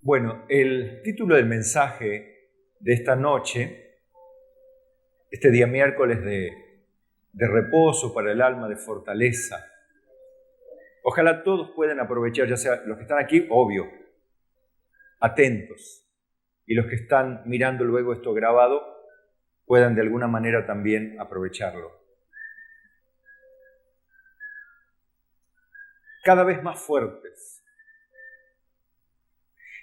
Bueno, el título del mensaje de esta noche, este día miércoles de reposo para el alma, de fortaleza. Ojalá todos puedan aprovechar, ya sea los que están aquí, obvio, atentos, y los que están mirando luego esto grabado, puedan de alguna manera también aprovecharlo. Cada vez más fuertes.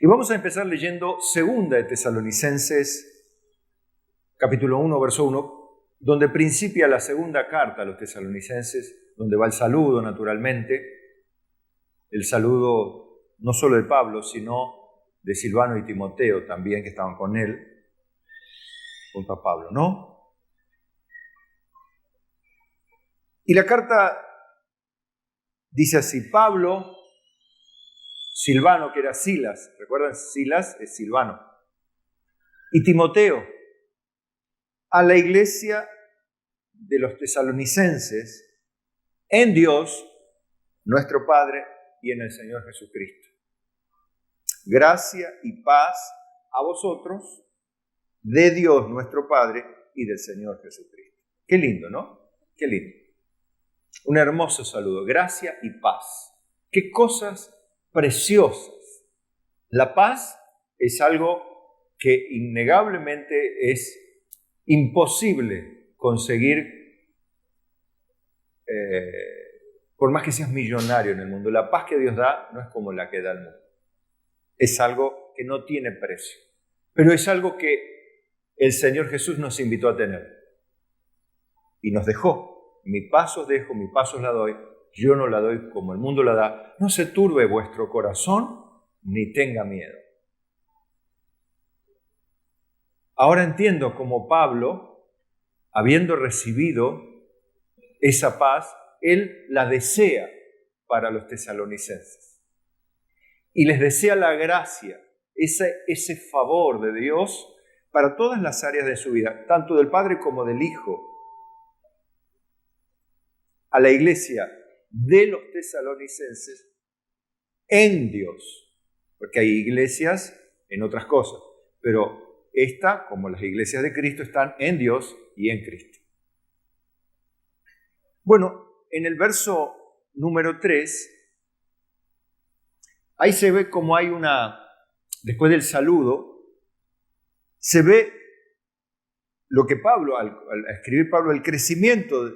Y vamos a empezar leyendo 2 de Tesalonicenses, capítulo 1, verso 1, donde principia la segunda carta a los tesalonicenses, donde va el saludo naturalmente, el saludo no solo de Pablo, sino de Silvano y Timoteo también, que estaban con él, junto a Pablo, ¿no? Y la carta dice así: Pablo, Silvano, que era Silas, ¿recuerdan? Silas es Silvano, y Timoteo, a la iglesia de los tesalonicenses, en Dios, nuestro Padre, y en el Señor Jesucristo. Gracia y paz a vosotros, de Dios nuestro Padre y del Señor Jesucristo. Qué lindo, ¿no? Qué lindo. Un hermoso saludo. Gracia y paz. Qué cosas preciosas. La paz es algo que innegablemente es imposible conseguir por más que seas millonario en el mundo. La paz que Dios da no es como la que da el mundo. Es algo que no tiene precio, pero es algo que el Señor Jesús nos invitó a tener y nos dejó. Mi paz os dejo, mi paz os la doy, yo no la doy como el mundo la da. No se turbe vuestro corazón, ni tenga miedo. Ahora entiendo cómo Pablo, habiendo recibido esa paz, él la desea para los tesalonicenses. Y les desea la gracia, ese favor de Dios para todas las áreas de su vida, tanto del Padre como del Hijo. A la iglesia de los tesalonicenses en Dios, porque hay iglesias en otras cosas, pero esta, como las iglesias de Cristo, están en Dios y en Cristo. Bueno, en el verso número 3, ahí se ve como hay después del saludo, se ve lo que Pablo, al escribir Pablo, el crecimiento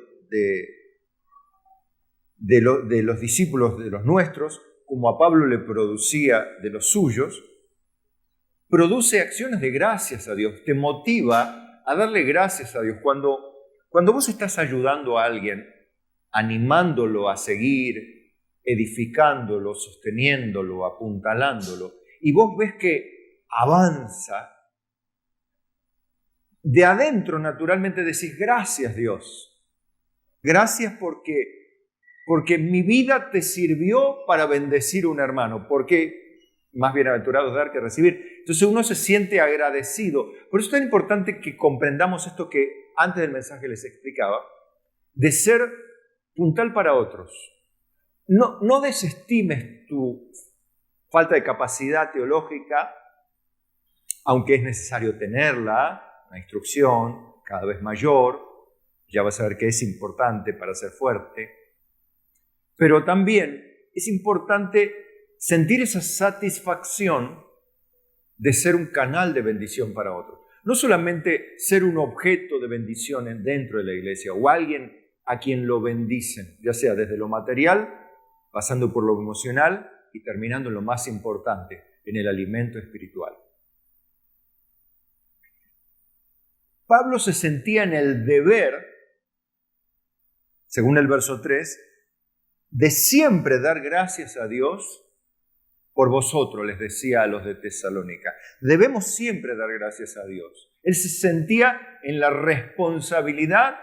de los discípulos, de los nuestros, como a Pablo le producía de los suyos, produce acciones de gracias a Dios, te motiva a darle gracias a Dios. Cuando vos estás ayudando a alguien, animándolo a seguir, edificándolo, sosteniéndolo, apuntalándolo, y vos ves que avanza, de adentro naturalmente decís: gracias Dios, gracias porque mi vida te sirvió para bendecir a un hermano, porque más bienaventurado es dar que recibir. Entonces uno se siente agradecido. Por eso es tan importante que comprendamos esto que antes del mensaje les explicaba, de ser puntal para otros. No desestimes tu falta de capacidad teológica, aunque es necesario tenerla, una instrucción cada vez mayor, ya vas a ver que es importante para ser fuerte, pero también es importante sentir esa satisfacción de ser un canal de bendición para otros. No solamente ser un objeto de bendición dentro de la iglesia o alguien a quien lo bendicen, ya sea desde lo material, pasando por lo emocional y terminando en lo más importante, en el alimento espiritual. Pablo se sentía en el deber, según el verso 3, de siempre dar gracias a Dios por vosotros, les decía a los de Tesalónica. Debemos siempre dar gracias a Dios. Él se sentía en la responsabilidad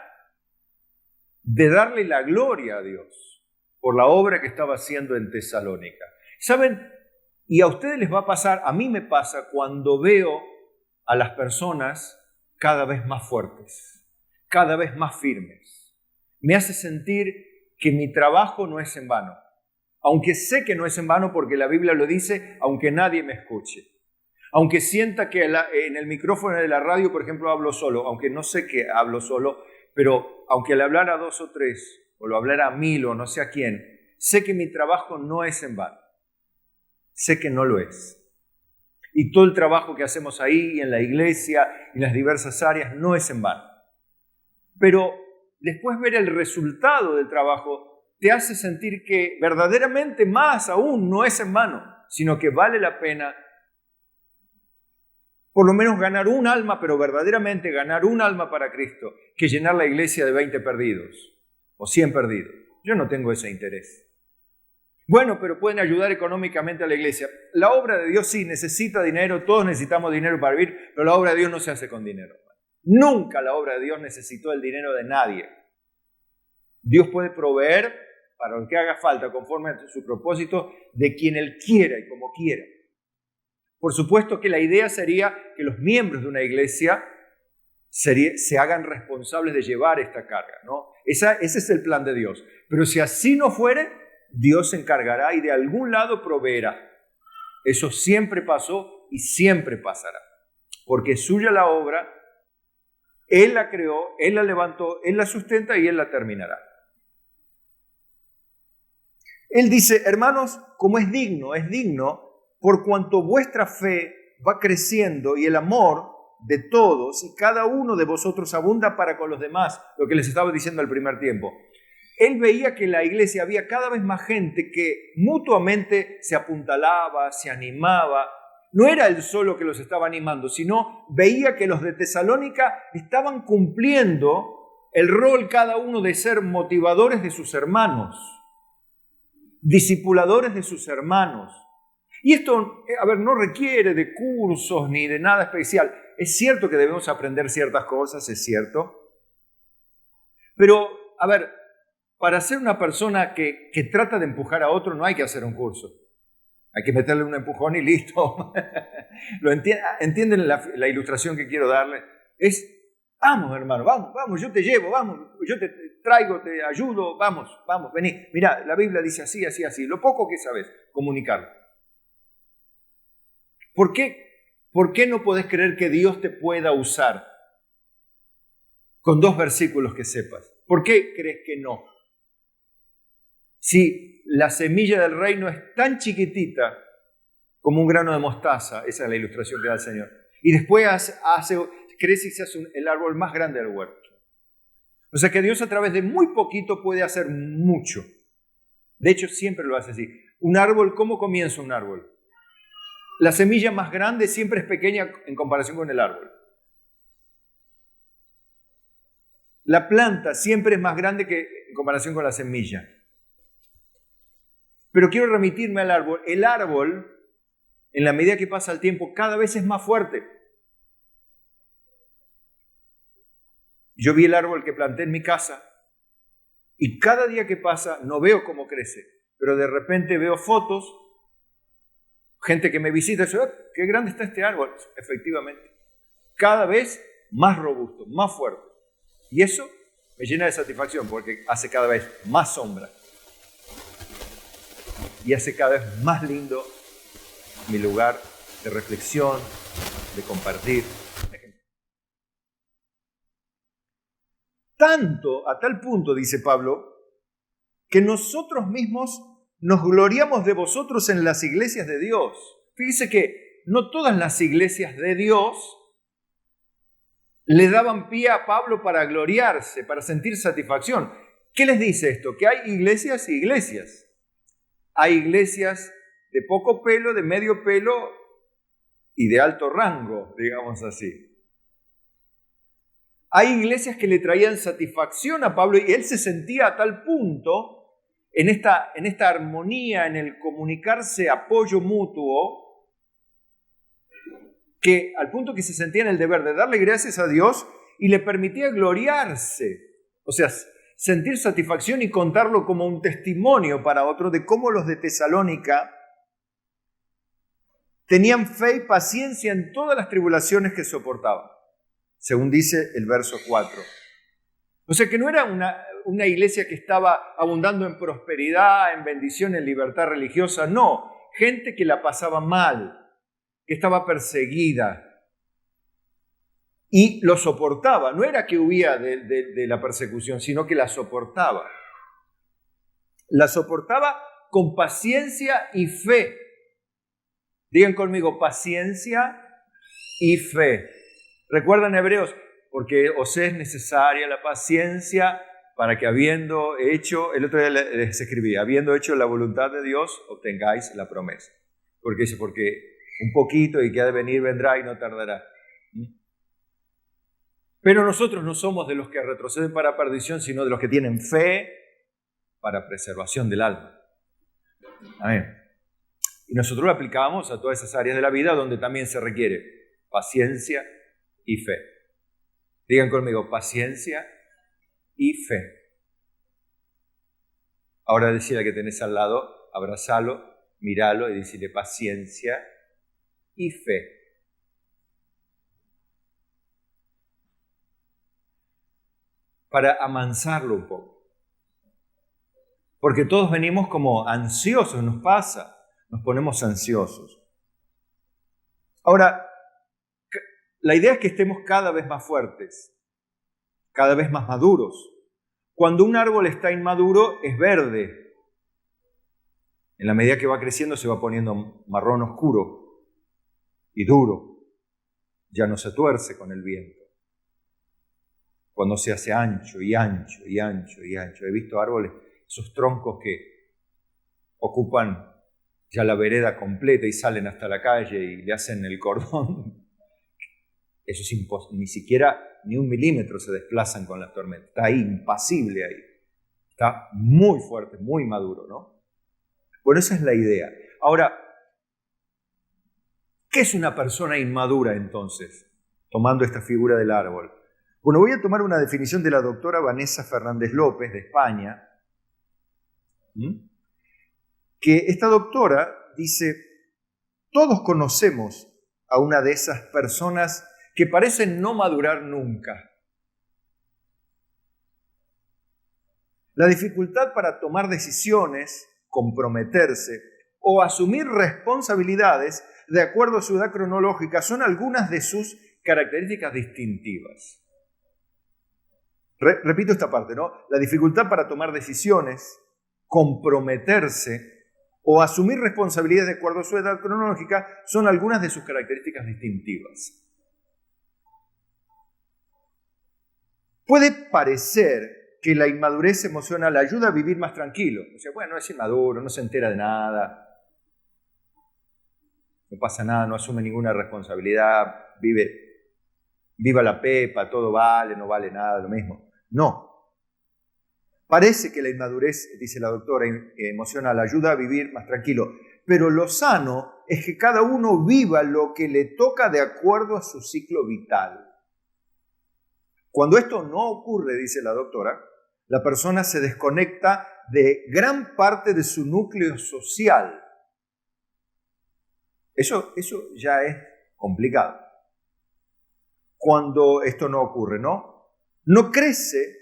de darle la gloria a Dios por la obra que estaba haciendo en Tesalónica. ¿Saben? Y a ustedes les va a pasar, a mí me pasa cuando veo a las personas cada vez más fuertes, cada vez más firmes. Me hace sentir que mi trabajo no es en vano. Aunque sé que no es en vano porque la Biblia lo dice, aunque nadie me escuche. Aunque sienta que en el micrófono de la radio, por ejemplo, hablo solo, aunque no sé que hablo solo, pero aunque le hablara a 2 o 3, o lo hablara a 1000 o no sé a quién, sé que mi trabajo no es en vano. Sé que no lo es. Y todo el trabajo que hacemos ahí, en la iglesia, en las diversas áreas, no es en vano. Pero después ver el resultado del trabajo te hace sentir que verdaderamente más aún no es en vano, sino que vale la pena por lo menos ganar un alma, pero verdaderamente ganar un alma para Cristo, que llenar la iglesia de 20 perdidos o 100 perdidos. Yo no tengo ese interés. Bueno, pero pueden ayudar económicamente a la iglesia. La obra de Dios sí necesita dinero, todos necesitamos dinero para vivir, pero la obra de Dios no se hace con dinero. Nunca la obra de Dios necesitó el dinero de nadie. Dios puede proveer para lo que haga falta conforme a su propósito de quien Él quiera y como quiera. Por supuesto que la idea sería que los miembros de una iglesia se hagan responsables de llevar esta carga, ¿no? Ese es el plan de Dios. Pero si así no fuere, Dios se encargará y de algún lado proveerá. Eso siempre pasó y siempre pasará. Porque es suya la obra, Él la creó, Él la levantó, Él la sustenta y Él la terminará. Él dice, hermanos, como es digno, por cuanto vuestra fe va creciendo y el amor de todos y cada uno de vosotros abunda para con los demás, lo que les estaba diciendo al primer tiempo. Él veía que en la iglesia había cada vez más gente que mutuamente se apuntalaba, se animaba. No era él solo que los estaba animando, sino veía que los de Tesalónica estaban cumpliendo el rol cada uno de ser motivadores de sus hermanos, discipuladores de sus hermanos. Y esto, no requiere de cursos ni de nada especial. Es cierto que debemos aprender ciertas cosas, es cierto. Pero, para ser una persona que trata de empujar a otro no hay que hacer un curso. Hay que meterle un empujón y listo. ¿Entienden la ilustración que quiero darle? Vamos, hermano, vamos, yo te llevo, vamos, yo te traigo, te ayudo, vamos, vení. Mirá, la Biblia dice así, así, así. Lo poco que sabes, comunicarlo. ¿Por qué no podés creer que Dios te pueda usar con 2 versículos que sepas? ¿Por qué crees que no? Si la semilla del reino es tan chiquitita como un grano de mostaza, esa es la ilustración que da el Señor, y después crece y se hace el árbol más grande del huerto. O sea que Dios a través de muy poquito puede hacer mucho. De hecho, siempre lo hace así. Un árbol, ¿cómo comienza un árbol? La semilla más grande siempre es pequeña en comparación con el árbol. La planta siempre es más grande que en comparación con la semilla. Pero quiero remitirme al árbol. El árbol, en la medida que pasa el tiempo, cada vez es más fuerte. Yo vi el árbol que planté en mi casa y cada día que pasa no veo cómo crece, pero de repente veo fotos, gente que me visita y dice, qué grande está este árbol. Efectivamente, cada vez más robusto, más fuerte. Y eso me llena de satisfacción porque hace cada vez más sombra y hace cada vez más lindo mi lugar de reflexión, de compartir. A tal punto, dice Pablo, que nosotros mismos nos gloriamos de vosotros en las iglesias de Dios. Fíjese que no todas las iglesias de Dios le daban pie a Pablo para gloriarse, para sentir satisfacción. ¿Qué les dice esto? Que hay iglesias y iglesias. Hay iglesias de poco pelo, de medio pelo y de alto rango, digamos así. Hay iglesias que le traían satisfacción a Pablo y él se sentía a tal punto en esta armonía, en el comunicarse apoyo mutuo, que al punto que se sentía en el deber de darle gracias a Dios y le permitía gloriarse. O sea, sentir satisfacción y contarlo como un testimonio para otro de cómo los de Tesalónica tenían fe y paciencia en todas las tribulaciones que soportaban, según dice el verso 4. O sea que no era una iglesia que estaba abundando en prosperidad, en bendición, en libertad religiosa. No, gente que la pasaba mal, que estaba perseguida y lo soportaba. No era que huía de la persecución, sino que la soportaba. La soportaba con paciencia y fe. Digan conmigo, paciencia y fe. ¿Recuerdan Hebreos? Porque os es necesaria la paciencia para que habiendo hecho, el otro día les escribí, habiendo hecho la voluntad de Dios, obtengáis la promesa. Porque dice, porque un poquito y que ha de venir vendrá y no tardará. Pero nosotros no somos de los que retroceden para perdición, sino de los que tienen fe para preservación del alma. Amén. Y nosotros lo aplicamos a todas esas áreas de la vida donde también se requiere paciencia y fe. Digan conmigo, paciencia y fe. Ahora decirle al que tenés al lado, abrazalo, míralo y decirle paciencia y fe. Para amansarlo un poco. Porque todos venimos como ansiosos, nos pasa, nos ponemos ansiosos. Ahora, la idea es que estemos cada vez más fuertes, cada vez más maduros. Cuando un árbol está inmaduro, es verde. En la medida que va creciendo, se va poniendo marrón oscuro y duro. Ya no se tuerce con el viento. Cuando se hace ancho y ancho y ancho y ancho. He visto árboles, esos troncos que ocupan ya la vereda completa y salen hasta la calle y le hacen el cordón. Eso es imposible, ni siquiera ni 1 milímetro se desplazan con las tormentas. Está ahí, impasible ahí. Está muy fuerte, muy maduro, ¿no? Bueno, esa es la idea. Ahora, ¿qué es una persona inmadura entonces? Tomando esta figura del árbol. Bueno, voy a tomar una definición de la doctora Vanessa Fernández López de España, que esta doctora dice, todos conocemos a una de esas personas que parecen no madurar nunca. La dificultad para tomar decisiones, comprometerse o asumir responsabilidades de acuerdo a su edad cronológica son algunas de sus características distintivas. Repito esta parte, ¿no? La dificultad para tomar decisiones, comprometerse o asumir responsabilidades de acuerdo a su edad cronológica son algunas de sus características distintivas. Puede parecer que la inmadurez emocional ayuda a vivir más tranquilo. O sea, bueno, es inmaduro, no se entera de nada, no pasa nada, no asume ninguna responsabilidad, viva la pepa, todo vale, no vale nada, lo mismo. No. Parece que la inmadurez, dice la doctora, emocional ayuda a vivir más tranquilo, pero lo sano es que cada uno viva lo que le toca de acuerdo a su ciclo vital. Cuando esto no ocurre, dice la doctora, la persona se desconecta de gran parte de su núcleo social. Eso ya es complicado. Cuando esto no ocurre, ¿no? No crece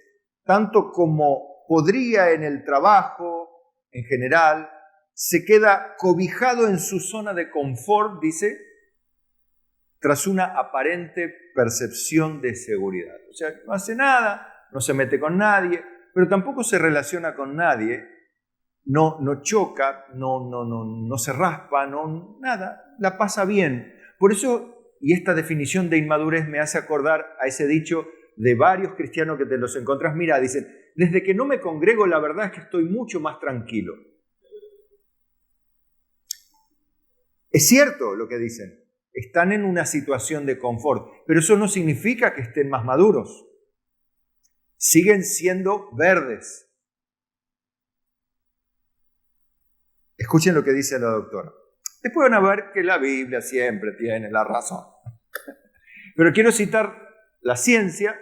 tanto como podría en el trabajo, en general, se queda cobijado en su zona de confort, dice, tras una aparente percepción de seguridad. O sea, no hace nada, no se mete con nadie, pero tampoco se relaciona con nadie, no choca, no se raspa, nada, la pasa bien. Por eso, y esta definición de inmadurez me hace acordar a ese dicho de varios cristianos que te los encontrás. Mira, dicen, desde que no me congrego, la verdad es que estoy mucho más tranquilo. Es cierto lo que dicen, están en una situación de confort, pero eso no significa que estén más maduros. Siguen siendo verdes. Escuchen lo que dice la doctora. Después van a ver que la Biblia siempre tiene la razón. Pero quiero citar la ciencia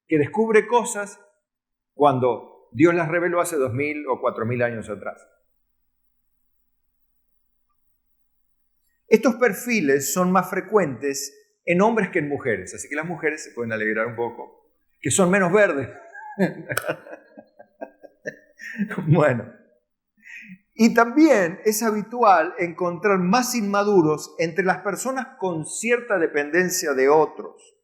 que descubre cosas cuando Dios las reveló hace 2000 o 4000 años atrás. Estos perfiles son más frecuentes en hombres que en mujeres, así que las mujeres se pueden alegrar un poco, que son menos verdes. Bueno, y también es habitual encontrar más inmaduros entre las personas con cierta dependencia de otros,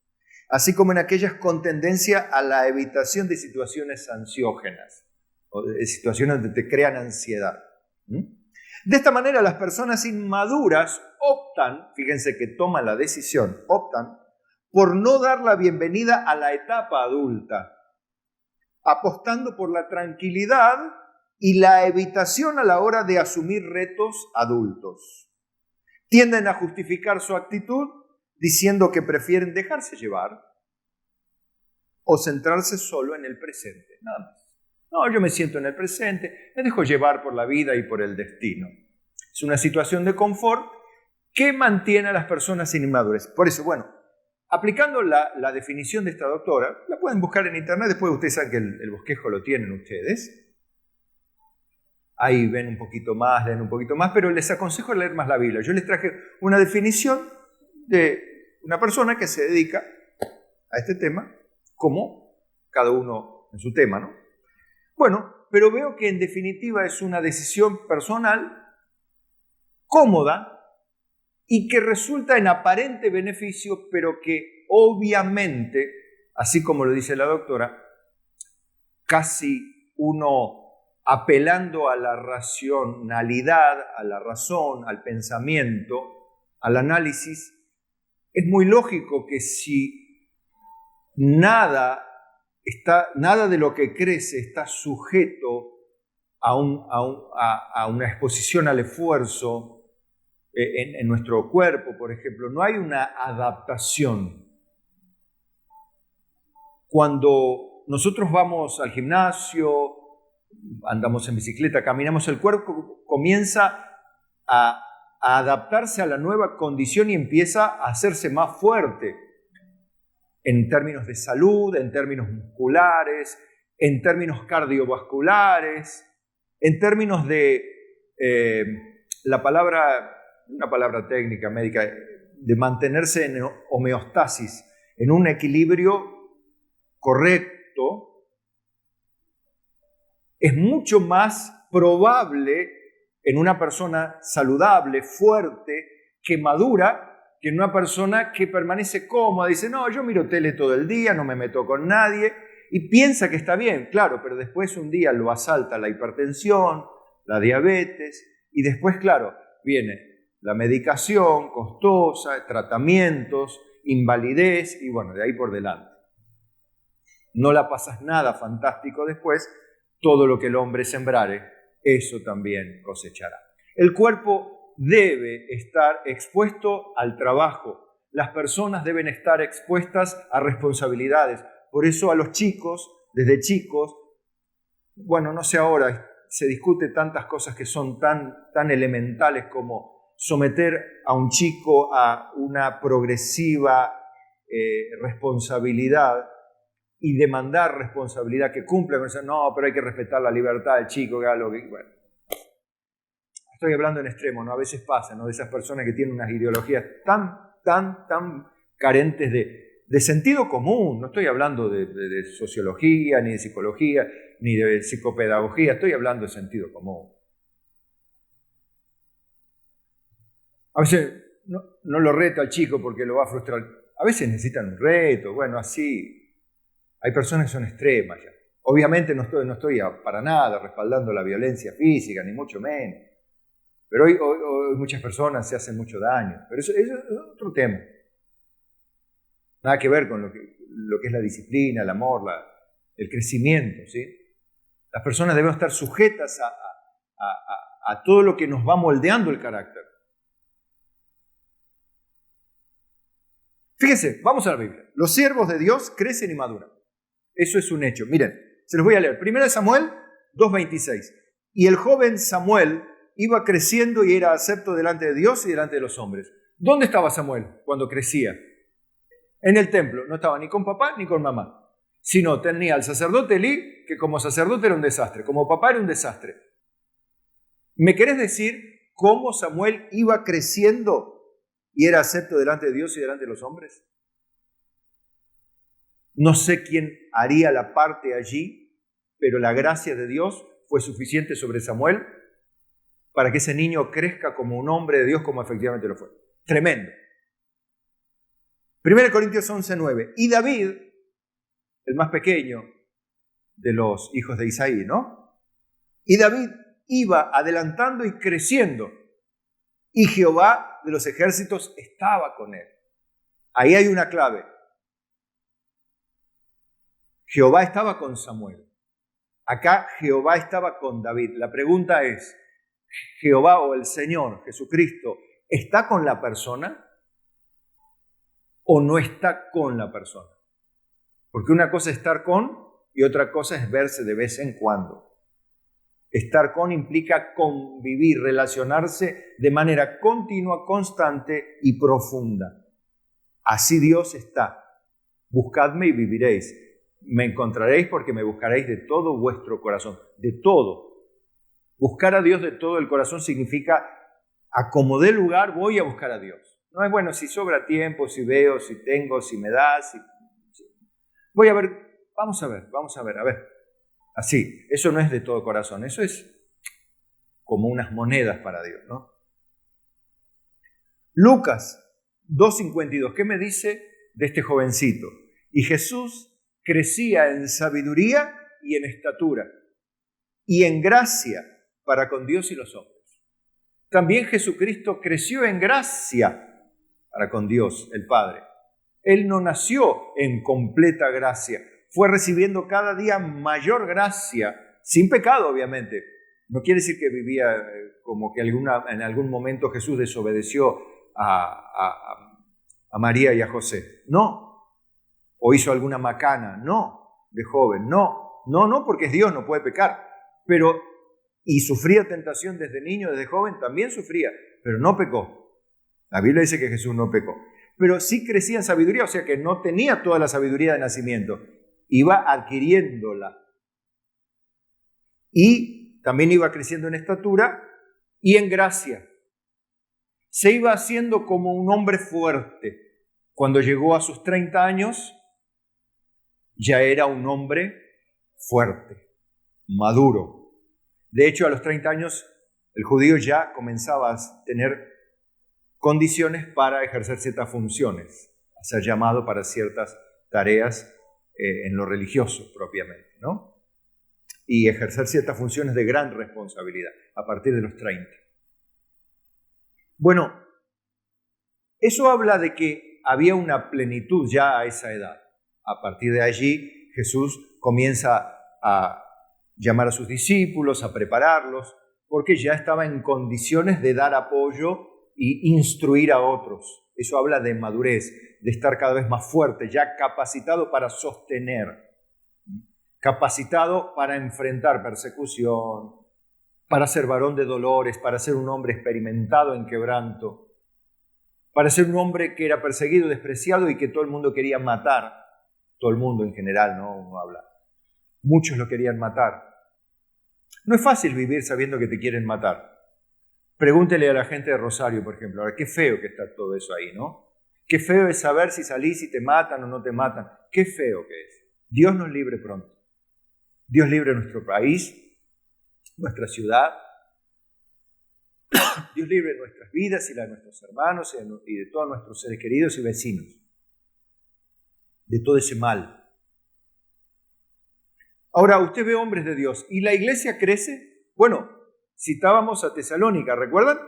así como en aquellas con tendencia a la evitación de situaciones ansiógenas o de situaciones donde te crean ansiedad. De esta manera, las personas inmaduras optan, fíjense que toman la decisión, optan por no dar la bienvenida a la etapa adulta, apostando por la tranquilidad y la evitación a la hora de asumir retos adultos. Tienden a justificar su actitud diciendo que prefieren dejarse llevar o centrarse solo en el presente, nada más. No, yo me siento en el presente, me dejo llevar por la vida y por el destino. Es una situación de confort que mantiene a las personas inmaduras. Por eso, bueno, aplicando la definición de esta doctora, la pueden buscar en internet, después ustedes saben que el bosquejo lo tienen ustedes. Ahí ven un poquito más, leen un poquito más, pero les aconsejo leer más la Biblia. Yo les traje una definición de una persona que se dedica a este tema, como cada uno en su tema, ¿no? Bueno, pero veo que en definitiva es una decisión personal, cómoda, y que resulta en aparente beneficio, pero que obviamente, así como lo dice la doctora, casi uno apelando a la racionalidad, a la razón, al pensamiento, al análisis, es muy lógico que si nada de lo que crece está sujeto a una exposición al esfuerzo en nuestro cuerpo, por ejemplo, no hay una adaptación. Cuando nosotros vamos al gimnasio, andamos en bicicleta, caminamos, el cuerpo comienza a adaptarse a la nueva condición y empieza a hacerse más fuerte en términos de salud, en términos musculares, en términos cardiovasculares, en términos de una palabra técnica, médica, de mantenerse en homeostasis, en un equilibrio correcto. Es mucho más probable en una persona saludable, fuerte, que madura, que en una persona que permanece cómoda, dice, no, yo miro tele todo el día, no me meto con nadie, y piensa que está bien, claro, pero después un día lo asalta la hipertensión, la diabetes, y después, claro, viene la medicación costosa, tratamientos, invalidez, y bueno, de ahí por delante. No la pasas nada fantástico después. Todo lo que el hombre sembrare, eso también cosechará. El cuerpo debe estar expuesto al trabajo. Las personas deben estar expuestas a responsabilidades. Por eso a los chicos, desde chicos, bueno, no sé ahora, se discute tantas cosas que son tan elementales como someter a un chico a una progresiva responsabilidad y demandar responsabilidad, que cumpla con eso. No, pero hay que respetar la libertad del chico, que haga lo que... Bueno, estoy hablando en extremo, ¿no? A veces pasa, ¿no? De esas personas que tienen unas ideologías tan carentes de sentido común. No estoy hablando de sociología, ni de psicología, ni de psicopedagogía. Estoy hablando de sentido común. A veces no lo reto al chico porque lo va a frustrar. A veces necesitan un reto, bueno, así... Hay personas que son extremas ya. Obviamente no estoy para nada respaldando la violencia física, ni mucho menos. Pero hoy muchas personas se hacen mucho daño. Pero eso es otro tema. Nada que ver con lo que es la disciplina, el amor, el crecimiento, ¿sí? Las personas deben estar sujetas a todo lo que nos va moldeando el carácter. Fíjense, vamos a la Biblia. Los siervos de Dios crecen y maduran. Eso es un hecho. Miren, se los voy a leer. 1 Samuel 2:26. Y el joven Samuel iba creciendo y era acepto delante de Dios y delante de los hombres. ¿Dónde estaba Samuel cuando crecía? En el templo. No estaba ni con papá ni con mamá. Sino tenía al sacerdote Elí, que como sacerdote era un desastre. Como papá era un desastre. ¿Me querés decir cómo Samuel iba creciendo y era acepto delante de Dios y delante de los hombres? No sé quién haría la parte allí, pero la gracia de Dios fue suficiente sobre Samuel para que ese niño crezca como un hombre de Dios, como efectivamente lo fue. Tremendo. 1 Corintios 11:9. Y David, el más pequeño de los hijos de Isaí, ¿no? Y David iba adelantando y creciendo, y Jehová de los ejércitos estaba con él. Ahí hay una clave. Jehová estaba con Samuel. Acá Jehová estaba con David. La pregunta es, ¿Jehová o el Señor Jesucristo está con la persona o no está con la persona? Porque una cosa es estar con y otra cosa es verse de vez en cuando. Estar con implica convivir, relacionarse de manera continua, constante y profunda. Así Dios está. Buscadme y viviréis. Me encontraréis porque me buscaréis de todo vuestro corazón. De todo. Buscar a Dios de todo el corazón significa, a como dé lugar, voy a buscar a Dios. No es bueno si sobra tiempo, si veo, si tengo, si me das. Voy a ver, vamos a ver. Así, eso no es de todo corazón, eso es como unas monedas para Dios, ¿no? Lucas 2:52, ¿qué me dice de este jovencito? Y Jesús crecía en sabiduría y en estatura y en gracia para con Dios y los hombres. También Jesucristo creció en gracia para con Dios, el Padre. Él no nació en completa gracia, fue recibiendo cada día mayor gracia, sin pecado obviamente. No quiere decir que vivía como que en algún momento Jesús desobedeció a María y a José. No. O hizo alguna macana. No. De joven. No, porque es Dios, no puede pecar. Y sufría tentación desde niño, desde joven, también sufría, pero no pecó. La Biblia dice que Jesús no pecó. Pero sí crecía en sabiduría, o sea que no tenía toda la sabiduría de nacimiento. Iba adquiriéndola. Y también iba creciendo en estatura y en gracia. Se iba haciendo como un hombre fuerte. Cuando llegó a sus 30 años, ya era un hombre fuerte, maduro. De hecho, a los 30 años, el judío ya comenzaba a tener condiciones para ejercer ciertas funciones, a ser llamado para ciertas tareas en lo religioso propiamente, ¿no? Y ejercer ciertas funciones de gran responsabilidad a partir de los 30. Bueno, eso habla de que había una plenitud ya a esa edad. A partir de allí, Jesús comienza a llamar a sus discípulos, a prepararlos, porque ya estaba en condiciones de dar apoyo y instruir a otros. Eso habla de madurez, de estar cada vez más fuerte, ya capacitado para sostener, capacitado para enfrentar persecución, para ser varón de dolores, para ser un hombre experimentado en quebranto, para ser un hombre que era perseguido, despreciado y que todo el mundo quería matar. Todo el mundo en general, ¿no? Uno habla. Muchos lo querían matar. No es fácil vivir sabiendo que te quieren matar. Pregúntele a la gente de Rosario, por ejemplo. Ahora, qué feo que está todo eso ahí, ¿no? Qué feo es saber si salís y te matan o no te matan. Qué feo que es. Dios nos libre pronto. Dios libre nuestro país, nuestra ciudad. Dios libre nuestras vidas y las de nuestros hermanos y de todos nuestros seres queridos y vecinos. De todo ese mal. Ahora, usted ve hombres de Dios y la iglesia crece. Bueno, citábamos a Tesalónica, ¿recuerdan?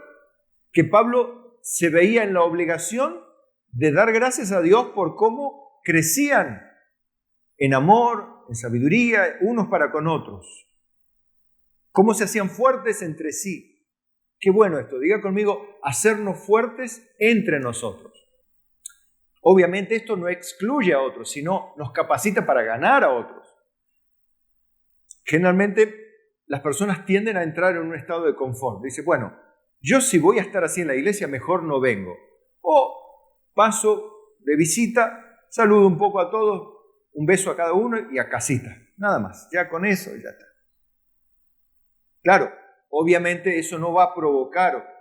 Que Pablo se veía en la obligación de dar gracias a Dios por cómo crecían en amor, en sabiduría, unos para con otros. Cómo se hacían fuertes entre sí. Qué bueno esto, diga conmigo, hacernos fuertes entre nosotros. Obviamente esto no excluye a otros, sino nos capacita para ganar a otros. Generalmente las personas tienden a entrar en un estado de confort. Dice, bueno, yo si voy a estar así en la iglesia, mejor no vengo. O paso de visita, saludo un poco a todos, un beso a cada uno y a casita. Nada más, ya con eso ya está. Claro, obviamente eso no va a provocar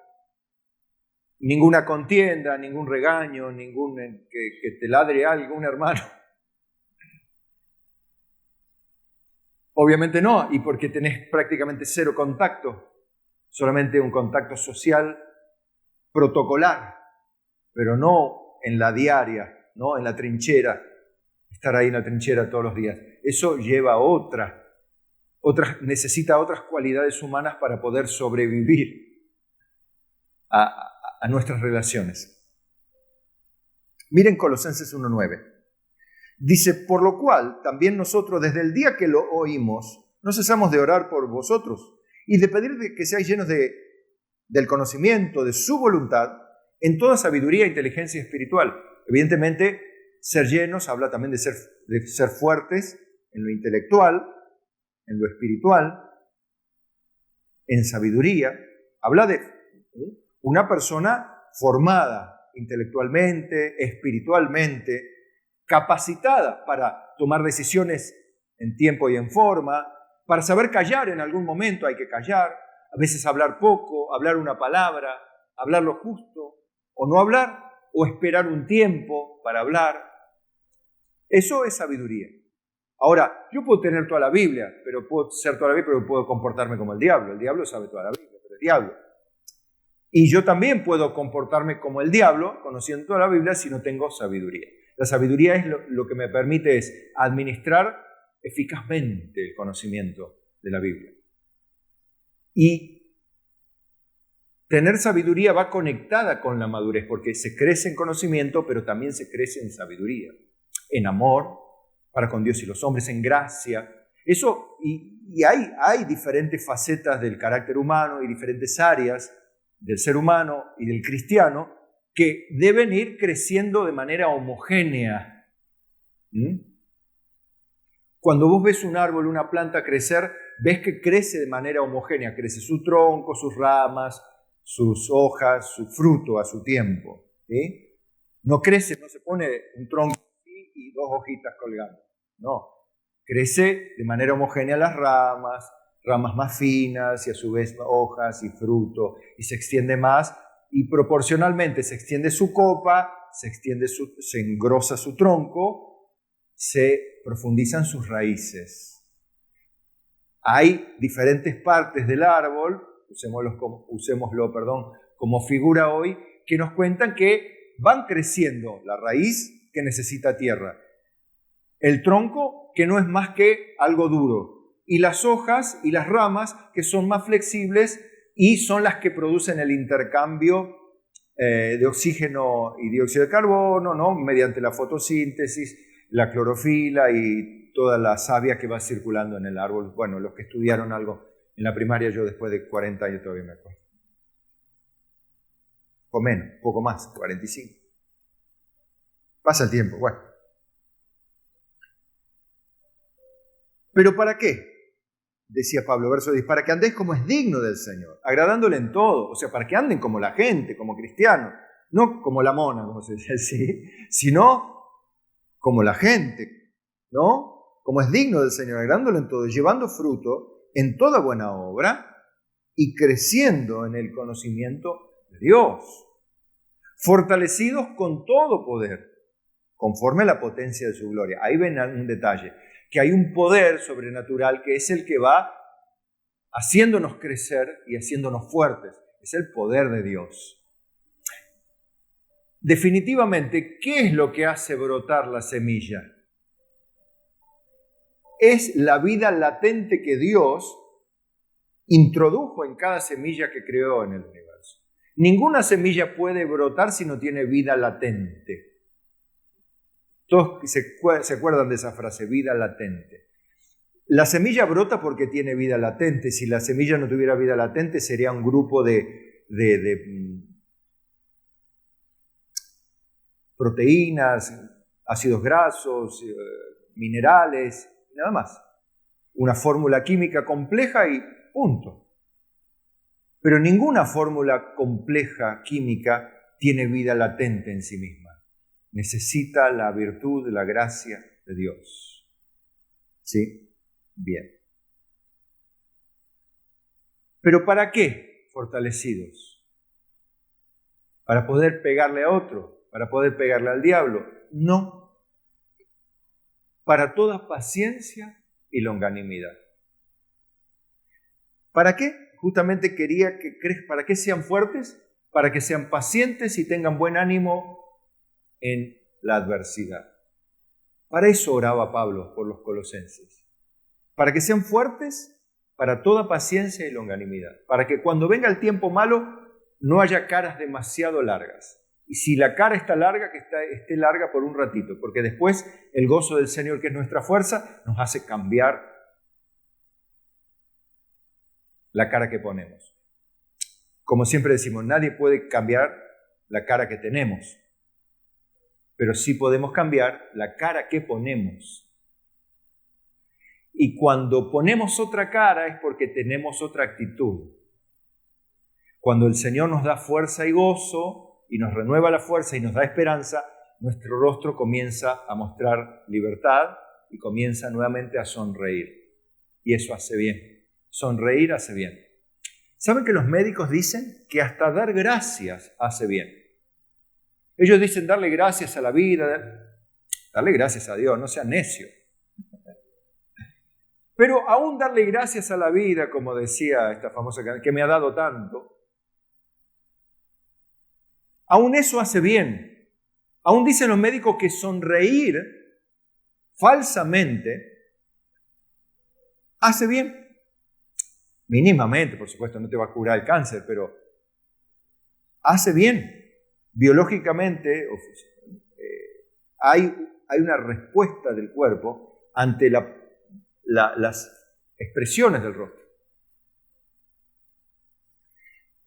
ninguna contienda, ningún regaño, que te ladre algún hermano. Obviamente no, y porque tenés prácticamente cero contacto, solamente un contacto social protocolar, pero no en la diaria, no en la trinchera, estar ahí en la trinchera todos los días. Eso lleva a necesita otras cualidades humanas para poder sobrevivir a nuestras relaciones. Miren Colosenses 1:9. Dice, por lo cual también nosotros desde el día que lo oímos, no cesamos de orar por vosotros y de pedir que seáis llenos del conocimiento, de su voluntad, en toda sabiduría e inteligencia espiritual. Evidentemente, ser llenos habla también de ser fuertes en lo intelectual, en lo espiritual, en sabiduría. Habla de una persona formada intelectualmente, espiritualmente, capacitada para tomar decisiones en tiempo y en forma, para saber callar en algún momento hay que callar, a veces hablar poco, hablar una palabra, hablar lo justo, o no hablar, o esperar un tiempo para hablar. Eso es sabiduría. Ahora, yo puedo tener toda la Biblia, pero puedo comportarme como el diablo. El diablo sabe toda la Biblia, pero el diablo. Y yo también puedo comportarme como el diablo, conociendo toda la Biblia, si no tengo sabiduría. La sabiduría es lo que me permite es administrar eficazmente el conocimiento de la Biblia. Y tener sabiduría va conectada con la madurez, porque se crece en conocimiento, pero también se crece en sabiduría, en amor para con Dios y los hombres, en gracia. Eso, y hay diferentes facetas del carácter humano y diferentes áreas del ser humano y del cristiano que deben ir creciendo de manera homogénea. Cuando vos ves un árbol, una planta crecer, ves que crece de manera homogénea, crece su tronco, sus ramas, sus hojas, su fruto a su tiempo. ¿Sí? No crece, no se pone un tronco y dos hojitas colgando. No, crece de manera homogénea las ramas más finas y a su vez hojas y fruto, y se extiende más, y proporcionalmente se extiende su copa, se engrosa su tronco, se profundizan sus raíces. Hay diferentes partes del árbol, usémoslo como figura hoy, que nos cuentan que van creciendo la raíz que necesita tierra, el tronco que no es más que algo duro, y las hojas y las ramas que son más flexibles y son las que producen el intercambio de oxígeno y dióxido de carbono, ¿no? Mediante la fotosíntesis, la clorofila y toda la savia que va circulando en el árbol. Bueno, los que estudiaron algo en la primaria, yo después de 40 años todavía me acuerdo. O menos, poco más, 45. Pasa el tiempo, bueno. ¿Pero para qué? Decía Pablo, verso 10, para que andéis como es digno del Señor, agradándole en todo, o sea, para que anden como la gente, como cristianos, no como la mona, como se dice así, sino como la gente, ¿no? Como es digno del Señor, agradándole en todo, llevando fruto en toda buena obra y creciendo en el conocimiento de Dios, fortalecidos con todo poder, conforme a la potencia de su gloria. Ahí ven un detalle, que hay un poder sobrenatural que es el que va haciéndonos crecer y haciéndonos fuertes. Es el poder de Dios. Definitivamente, ¿qué es lo que hace brotar la semilla? Es la vida latente que Dios introdujo en cada semilla que creó en el universo. Ninguna semilla puede brotar si no tiene vida latente. Todos se acuerdan de esa frase, vida latente. La semilla brota porque tiene vida latente. Si la semilla no tuviera vida latente, sería un grupo de proteínas, ácidos grasos, minerales, nada más. Una fórmula química compleja y punto. Pero ninguna fórmula compleja química tiene vida latente en sí misma. Necesita la virtud, la gracia de Dios. ¿Sí? Bien. ¿Pero para qué fortalecidos? ¿Para poder pegarle a otro? ¿Para poder pegarle al diablo? No. Para toda paciencia y longanimidad. ¿Para qué? Justamente quería que para que sean fuertes, para que sean pacientes y tengan buen ánimo en la adversidad. Para eso oraba Pablo por los colosenses. Para que sean fuertes, para toda paciencia y longanimidad. Para que cuando venga el tiempo malo no haya caras demasiado largas. Y si la cara está larga, que esté larga por un ratito, porque después el gozo del Señor, que es nuestra fuerza, nos hace cambiar la cara que ponemos. Como siempre decimos, nadie puede cambiar la cara que tenemos, pero sí podemos cambiar la cara que ponemos. Y cuando ponemos otra cara es porque tenemos otra actitud. Cuando el Señor nos da fuerza y gozo y nos renueva la fuerza y nos da esperanza, nuestro rostro comienza a mostrar libertad y comienza nuevamente a sonreír. Y eso hace bien. Sonreír hace bien. ¿Saben que los médicos dicen que hasta dar gracias hace bien? Ellos dicen darle gracias a la vida, darle gracias a Dios, no sea necio. Pero aún darle gracias a la vida, como decía esta famosa canción, que me ha dado tanto, aún eso hace bien. Aún dicen los médicos que sonreír falsamente hace bien. Mínimamente, por supuesto, no te va a curar el cáncer, pero hace bien. Biológicamente hay una respuesta del cuerpo ante las expresiones del rostro.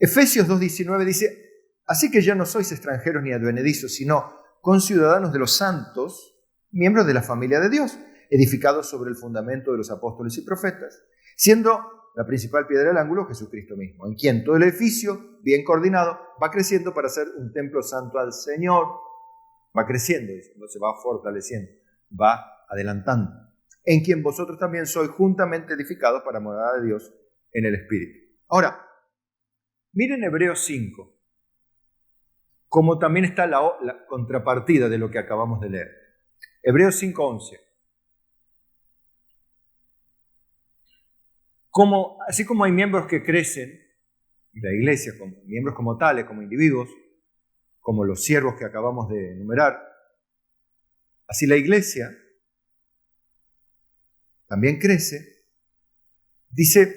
Efesios 2:19 dice: así que ya no sois extranjeros ni advenedizos, sino conciudadanos de los santos, miembros de la familia de Dios, edificados sobre el fundamento de los apóstoles y profetas, siendo la principal piedra del ángulo Jesucristo mismo, en quien todo el edificio, bien coordinado, va creciendo para ser un templo santo al Señor. Va creciendo, no se va fortaleciendo, va adelantando. En quien vosotros también sois juntamente edificados para morada de Dios en el Espíritu. Ahora, miren Hebreos 5, como también está la contrapartida de lo que acabamos de leer. Hebreos 5:11. Así como hay miembros que crecen en la iglesia, como miembros como tales, como individuos, como los siervos que acabamos de enumerar, así la iglesia también crece. Dice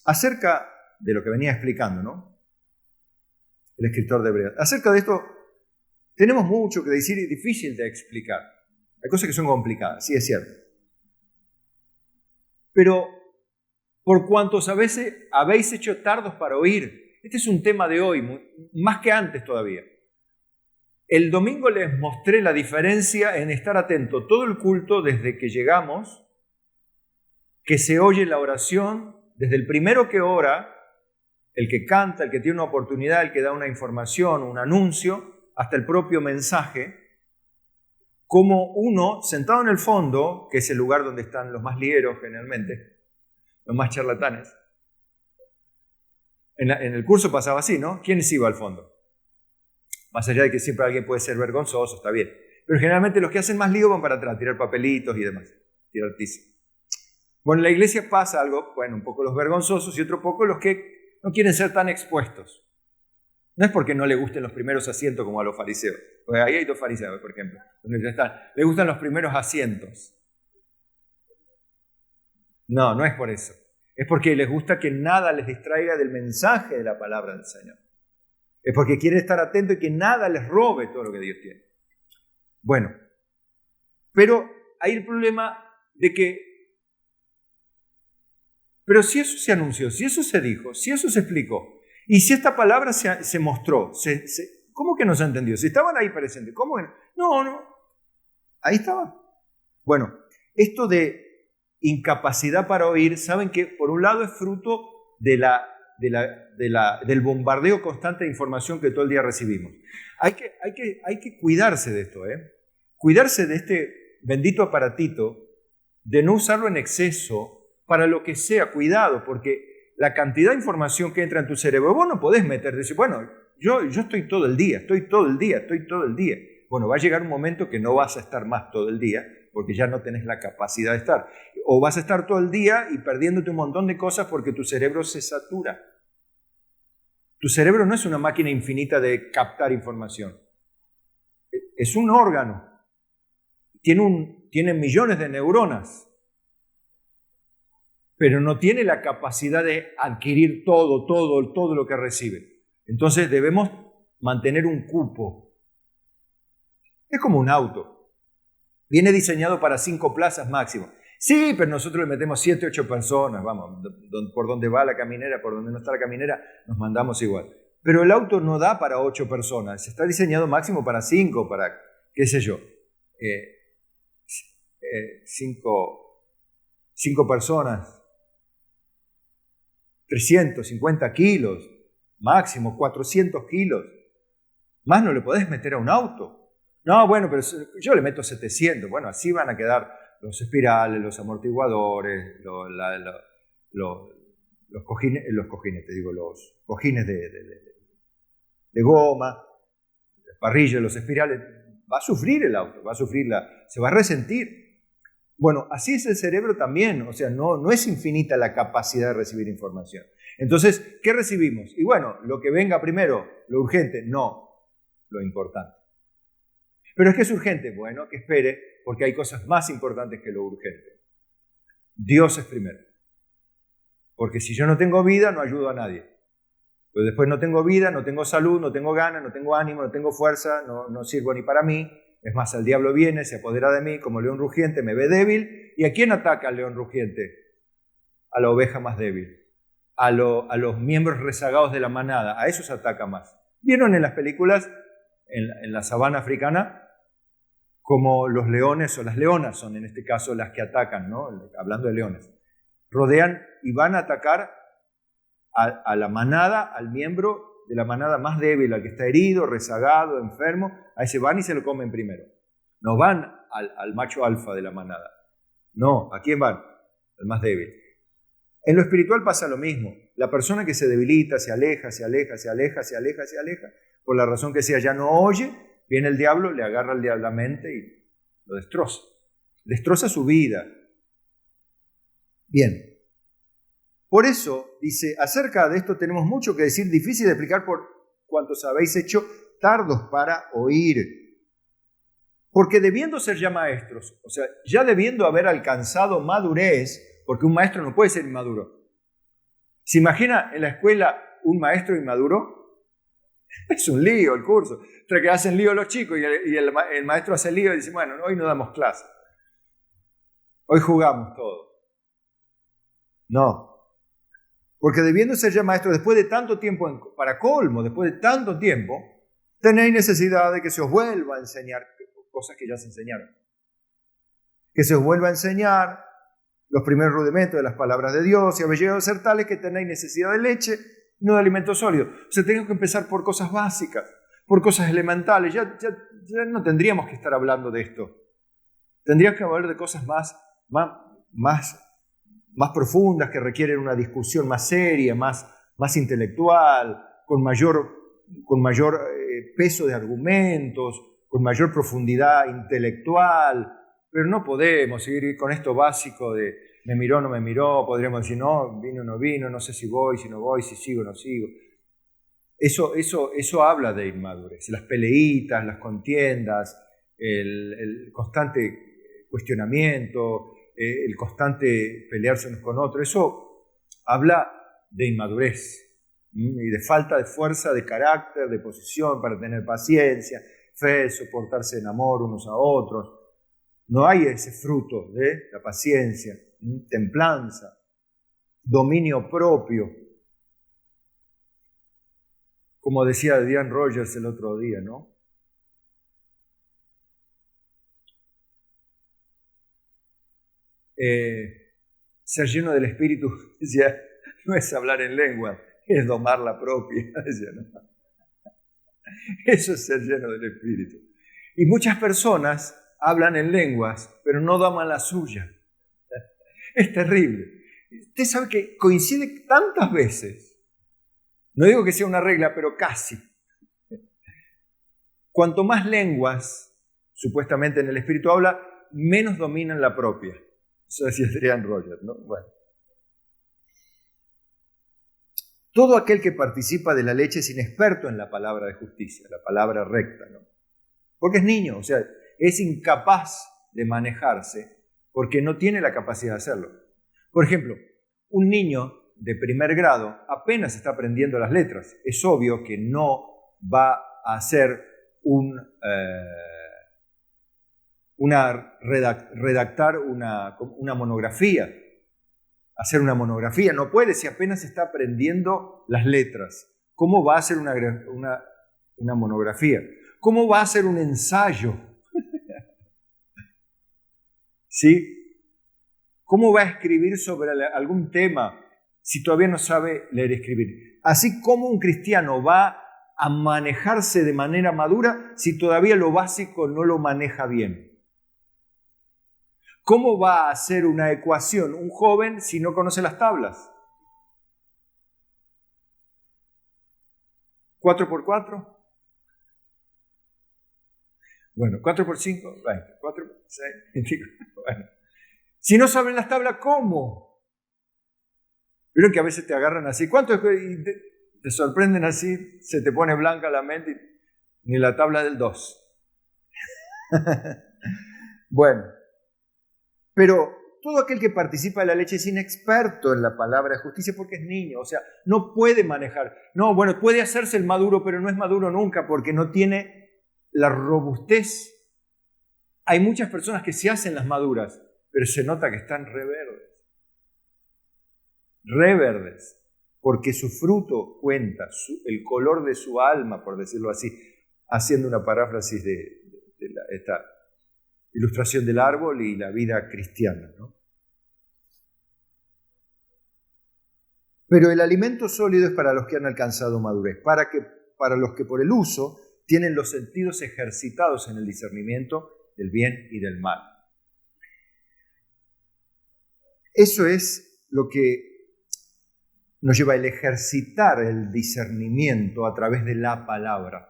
acerca de lo que venía explicando, ¿no? El escritor de Hebreos. Acerca de esto tenemos mucho que decir y difícil de explicar. Hay cosas que son complicadas, sí es cierto. Pero por cuantos a veces habéis hecho tardos para oír, este es un tema de hoy, más que antes todavía. El domingo les mostré la diferencia en estar atento todo el culto desde que llegamos, que se oye la oración, desde el primero que ora, el que canta, el que tiene una oportunidad, el que da una información, un anuncio, hasta el propio mensaje, como uno sentado en el fondo, que es el lugar donde están los más lieros generalmente, los más charlatanes. En el curso pasaba así, ¿no? ¿Quiénes iba al fondo? Más allá de que siempre alguien puede ser vergonzoso, está bien. Pero generalmente los que hacen más lío van para atrás, tirar papelitos y demás, tirar tiza. Bueno, en la iglesia pasa algo, bueno, un poco los vergonzosos y otro poco los que no quieren ser tan expuestos. No es porque no le gusten los primeros asientos como a los fariseos. Porque ahí hay dos fariseos, por ejemplo, donde ya están. Le gustan los primeros asientos. No, no es por eso. Es porque les gusta que nada les distraiga del mensaje de la palabra del Señor. Es porque quieren estar atentos y que nada les robe todo lo que Dios tiene. Bueno, pero hay el problema de que, pero si eso se anunció, si eso se dijo, si eso se explicó, y si esta palabra se mostró, ¿cómo que no se entendió? Si estaban ahí presentes, ¿cómo que no? No, ahí estaba. Bueno, esto de incapacidad para oír, saben que por un lado es fruto del bombardeo constante de información que todo el día recibimos. Hay que cuidarse de esto, cuidarse de este bendito aparatito, de no usarlo en exceso para lo que sea. Cuidado, porque la cantidad de información que entra en tu cerebro, vos no podés meter, decir, bueno, yo estoy todo el día. Bueno, va a llegar un momento que no vas a estar más todo el día porque ya no tenés la capacidad de estar. O vas a estar todo el día y perdiéndote un montón de cosas porque tu cerebro se satura. Tu cerebro no es una máquina infinita de captar información. Es un órgano. Tiene millones de neuronas, pero no tiene la capacidad de adquirir todo lo que recibe. Entonces debemos mantener un cupo. Es como un auto. Viene diseñado para 5 plazas máximo. Sí, pero nosotros le metemos 7, 8 personas, vamos, por donde va la caminera, por donde no está la caminera, nos mandamos igual. Pero el auto no da para 8 personas, está diseñado máximo para 5, para, qué sé yo, 5 personas, 350 kilos, máximo 400 kilos. Más no le podés meter a un auto. No, bueno, pero yo le meto 700. Bueno, así van a quedar los espirales, los amortiguadores, los cojines de goma, las parrillas, los espirales. Va a sufrir el auto, se va a resentir. Bueno, así es el cerebro también, o sea, no es infinita la capacidad de recibir información. Entonces, ¿qué recibimos? Y bueno, lo que venga primero, lo urgente, no, lo importante. ¿Pero es que es urgente? Bueno, que espere, porque hay cosas más importantes que lo urgente. Dios es primero. Porque si yo no tengo vida, no ayudo a nadie. Pues después no tengo vida, no tengo salud, no tengo ganas, no tengo ánimo, no tengo fuerza, no sirvo ni para mí. Es más, el diablo viene, se apodera de mí como león rugiente, me ve débil. ¿Y a quién ataca el león rugiente? A la oveja más débil. A los miembros rezagados de la manada. A esos ataca más. ¿Vieron en las películas, en la sabana africana, como los leones o las leonas son en este caso las que atacan, ¿no? Hablando de leones? Rodean y van a atacar a la manada, al miembro de la manada más débil, al que está herido, rezagado, enfermo. A ese van y se lo comen primero. No van al macho alfa de la manada. No, ¿a quién van? Al más débil. En lo espiritual pasa lo mismo. La persona que se debilita, se aleja, por la razón que sea, ya no oye, viene el diablo, le agarra la mente y lo destroza. Destroza su vida. Bien. Por eso, dice, acerca de esto tenemos mucho que decir, difícil de explicar por cuantos habéis hecho tardos para oír. Porque debiendo ser ya maestros, o sea, ya debiendo haber alcanzado madurez, porque un maestro no puede ser inmaduro. ¿Se imagina en la escuela un maestro inmaduro? Es un lío el curso. Entre que hacen lío los chicos y el maestro hace lío y dice, bueno, hoy no damos clase. Hoy jugamos todo. No. Porque debiendo ser ya maestros, después de tanto tiempo, para colmo, después de tanto tiempo, tenéis necesidad de que se os vuelva a enseñar cosas que ya se enseñaron. Que se os vuelva a enseñar los primeros rudimentos de las palabras de Dios, y habéis llegado a ser tales que tenéis necesidad de leche, no de alimento sólido. O sea, tenemos que empezar por cosas básicas, por cosas elementales. Ya no tendríamos que estar hablando de esto. Tendríamos que hablar de cosas más profundas, que requieren una discusión más seria, más intelectual, con mayor peso de argumentos, con mayor profundidad intelectual. Pero no podemos seguir con esto básico de me miró, no me miró. Podríamos decir, no, vino, no vino, no sé si voy, si no voy, si sigo, no sigo. Eso habla de inmadurez. Las peleitas, las contiendas, el constante cuestionamiento, el constante pelearse unos con otros, eso habla de inmadurez y de falta de fuerza de carácter, de posición para tener paciencia, fe, soportarse en amor unos a otros. No hay ese fruto de la paciencia, templanza, dominio propio. Como decía Diane Rogers el otro día, ¿no? Ser lleno del Espíritu, decía, no es hablar en lengua, es domar la propia. Decía, ¿no? Eso es ser lleno del Espíritu. Y muchas personas hablan en lenguas, pero no doman la suya. Es terrible. Usted sabe que coincide tantas veces. No digo que sea una regla, pero casi. Cuanto más lenguas, supuestamente en el Espíritu habla, menos dominan la propia. Eso decía Adrian Rogers, ¿no? Bueno. Todo aquel que participa de la leche es inexperto en la palabra de justicia, la palabra recta, ¿no? Porque es niño, o sea, es incapaz de manejarse porque no tiene la capacidad de hacerlo. Por ejemplo, un niño de primer grado apenas está aprendiendo las letras. Es obvio que no va a hacer redactar una monografía. Hacer una monografía. No puede si apenas está aprendiendo las letras. ¿Cómo va a hacer una monografía? ¿Cómo va a hacer un ensayo? ¿Sí? ¿Cómo va a escribir sobre algún tema si todavía no sabe leer y escribir? Así como un cristiano va a manejarse de manera madura si todavía lo básico no lo maneja bien. ¿Cómo va a hacer una ecuación un joven si no conoce las tablas? ¿4 por 4? Bueno, 4 por 5, 20. 4 por 6, 25. Bueno. Si no saben las tablas, ¿cómo? Vieron que a veces te agarran así. ¿Cuánto es? Y te sorprenden así, se te pone blanca la mente y ni la tabla del 2. Bueno. Pero todo aquel que participa de la leche es inexperto en la palabra de justicia porque es niño, o sea, no puede manejar. No, bueno, puede hacerse el maduro, pero no es maduro nunca porque no tiene la robustez. Hay muchas personas que se hacen las maduras, pero se nota que están re verdes, porque su fruto cuenta, el color de su alma, por decirlo así, haciendo una paráfrasis de esta ilustración del árbol y la vida cristiana, ¿no? Pero el alimento sólido es para los que han alcanzado madurez, para los que por el uso tienen los sentidos ejercitados en el discernimiento del bien y del mal. Eso es lo que nos lleva a ejercitar el discernimiento a través de la palabra.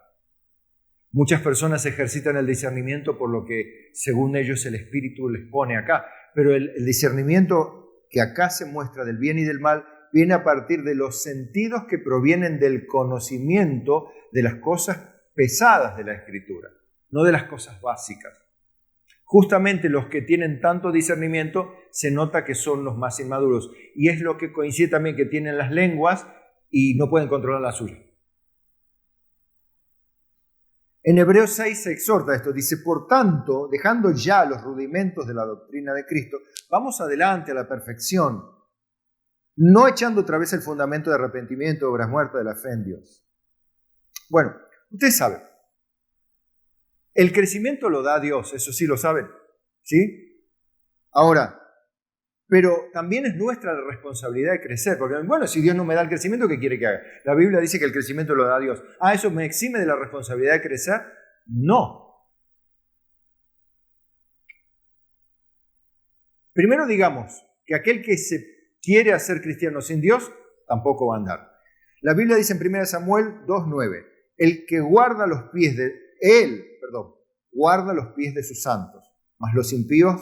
Muchas personas ejercitan el discernimiento por lo que, según ellos, el Espíritu les pone acá. Pero el discernimiento que acá se muestra del bien y del mal viene a partir de los sentidos que provienen del conocimiento de las cosas pesadas de la Escritura, no de las cosas básicas. Justamente los que tienen tanto discernimiento se nota que son los más inmaduros. Y es lo que coincide también que tienen las lenguas y no pueden controlar la suya. En Hebreos 6 se exhorta esto, dice, por tanto, dejando ya los rudimentos de la doctrina de Cristo, vamos adelante a la perfección, no echando otra vez el fundamento de arrepentimiento, obras muertas de la fe en Dios. Bueno, ustedes saben, el crecimiento lo da Dios, eso sí lo saben, ¿sí? Ahora, pero también es nuestra la responsabilidad de crecer, porque bueno, si Dios no me da el crecimiento, ¿qué quiere que haga? La Biblia dice que el crecimiento lo da Dios. ¿Eso me exime de la responsabilidad de crecer? No. Primero digamos que aquel que se quiere hacer cristiano sin Dios, tampoco va a andar. La Biblia dice en 1 Samuel 2:9, el que guarda los pies guarda los pies de sus santos, mas los impíos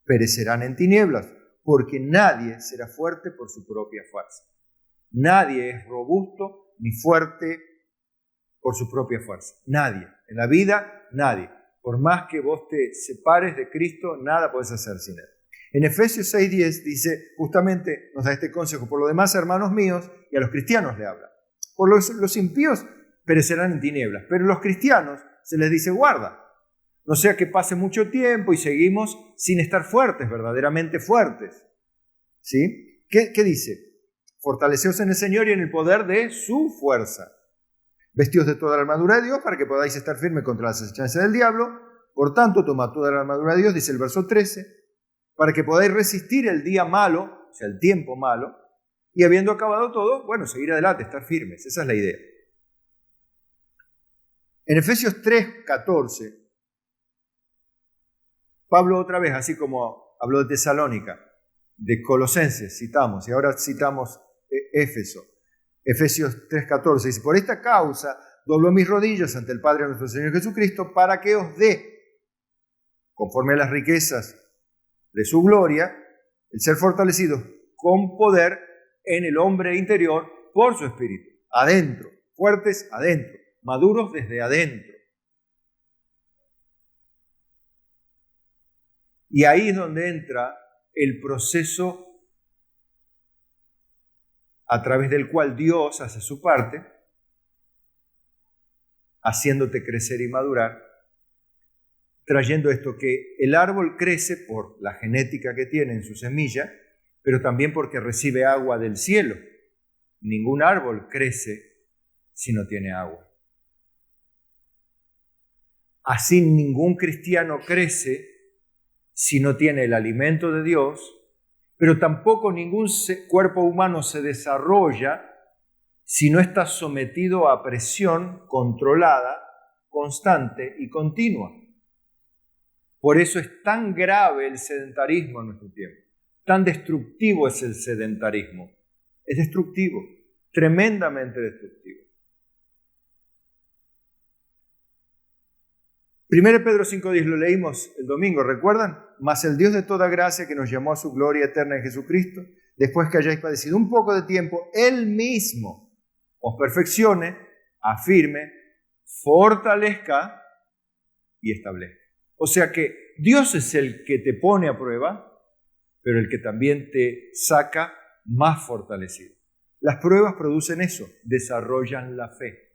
perecerán en tinieblas. Porque nadie será fuerte por su propia fuerza. Nadie es robusto ni fuerte por su propia fuerza. Nadie. En la vida, nadie. Por más que vos te separes de Cristo, nada podés hacer sin Él. En Efesios 6:10 dice, justamente nos da este consejo, por lo demás, hermanos míos, y a los cristianos le habla. Por los impíos perecerán en tinieblas, pero a los cristianos se les dice guarda. No sea que pase mucho tiempo y seguimos sin estar fuertes, verdaderamente fuertes. ¿Sí? ¿Qué dice? Fortaleceos en el Señor y en el poder de su fuerza. Vestidos de toda la armadura de Dios para que podáis estar firmes contra las acechanzas del diablo. Por tanto, tomad toda la armadura de Dios, dice el verso 13, para que podáis resistir el día malo, o sea, el tiempo malo, y habiendo acabado todo, bueno, seguir adelante, estar firmes. Esa es la idea. En Efesios 3:14, Pablo otra vez, así como habló de Tesalónica, de Colosenses citamos, y ahora citamos Éfeso. Efesios 3:14 dice, por esta causa doblo mis rodillas ante el Padre de nuestro Señor Jesucristo para que os dé conforme a las riquezas de su gloria, el ser fortalecidos con poder en el hombre interior por su espíritu, adentro, fuertes adentro, maduros desde adentro. Y ahí es donde entra el proceso a través del cual Dios hace su parte, haciéndote crecer y madurar, trayendo esto que el árbol crece por la genética que tiene en su semilla, pero también porque recibe agua del cielo. Ningún árbol crece si no tiene agua. Así ningún cristiano crece si no tiene el alimento de Dios, pero tampoco ningún cuerpo humano se desarrolla si no está sometido a presión controlada, constante y continua. Por eso es tan grave el sedentarismo en nuestro tiempo, tan destructivo es el sedentarismo. Es destructivo, tremendamente destructivo. 1 Pedro 5:10 lo leímos el domingo, ¿recuerdan? Mas el Dios de toda gracia que nos llamó a su gloria eterna en Jesucristo, después que hayáis padecido un poco de tiempo, Él mismo os perfeccione, afirme, fortalezca y establezca. O sea que Dios es el que te pone a prueba, pero el que también te saca más fortalecido. Las pruebas producen eso, desarrollan la fe.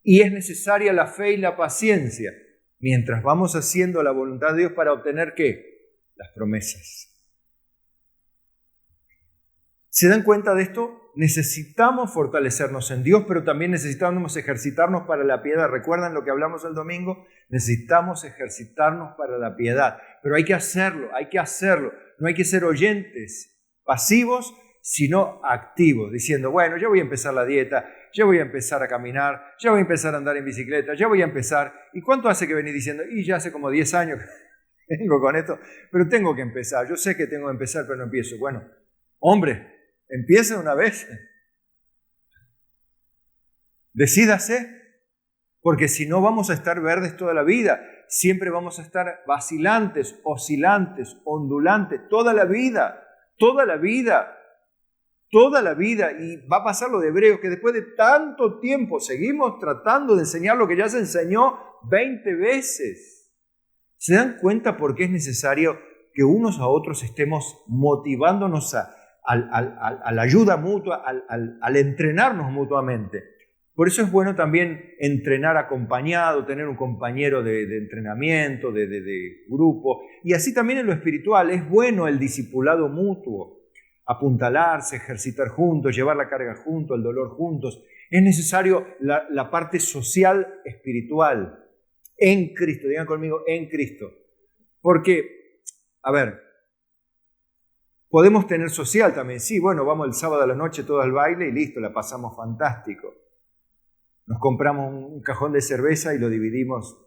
Y es necesaria la fe y la paciencia mientras vamos haciendo la voluntad de Dios para obtener ¿qué? Las promesas. ¿Se dan cuenta de esto? Necesitamos fortalecernos en Dios, pero también necesitamos ejercitarnos para la piedad. ¿Recuerdan lo que hablamos el domingo? Necesitamos ejercitarnos para la piedad, pero hay que hacerlo. No hay que ser oyentes pasivos, sino activos, diciendo, bueno, yo voy a empezar la dieta, yo voy a empezar a caminar, yo voy a empezar a andar en bicicleta, yo voy a empezar. ¿Y cuánto hace que venís diciendo? Y ya hace como 10 años que vengo con esto, pero tengo que empezar. Yo sé que tengo que empezar, pero no empiezo. Bueno, hombre, empiece una vez. Decídase, porque si no vamos a estar verdes toda la vida. Siempre vamos a estar vacilantes, oscilantes, ondulantes, toda la vida. Y va a pasar lo de Hebreos, que después de tanto tiempo seguimos tratando de enseñar lo que ya se enseñó 20 veces. ¿Se dan cuenta por qué es necesario que unos a otros estemos motivándonos a la ayuda mutua, al entrenarnos mutuamente? Por eso es bueno también entrenar acompañado, tener un compañero de entrenamiento, de grupo. Y así también en lo espiritual es bueno el discipulado mutuo. Apuntalarse, ejercitar juntos, llevar la carga juntos, el dolor juntos. Es necesario la parte social espiritual en Cristo. Digan conmigo, en Cristo. Porque, a ver, podemos tener social también. Sí, bueno, vamos el sábado a la noche todos al baile y listo, la pasamos fantástico. Nos compramos un cajón de cerveza y lo dividimos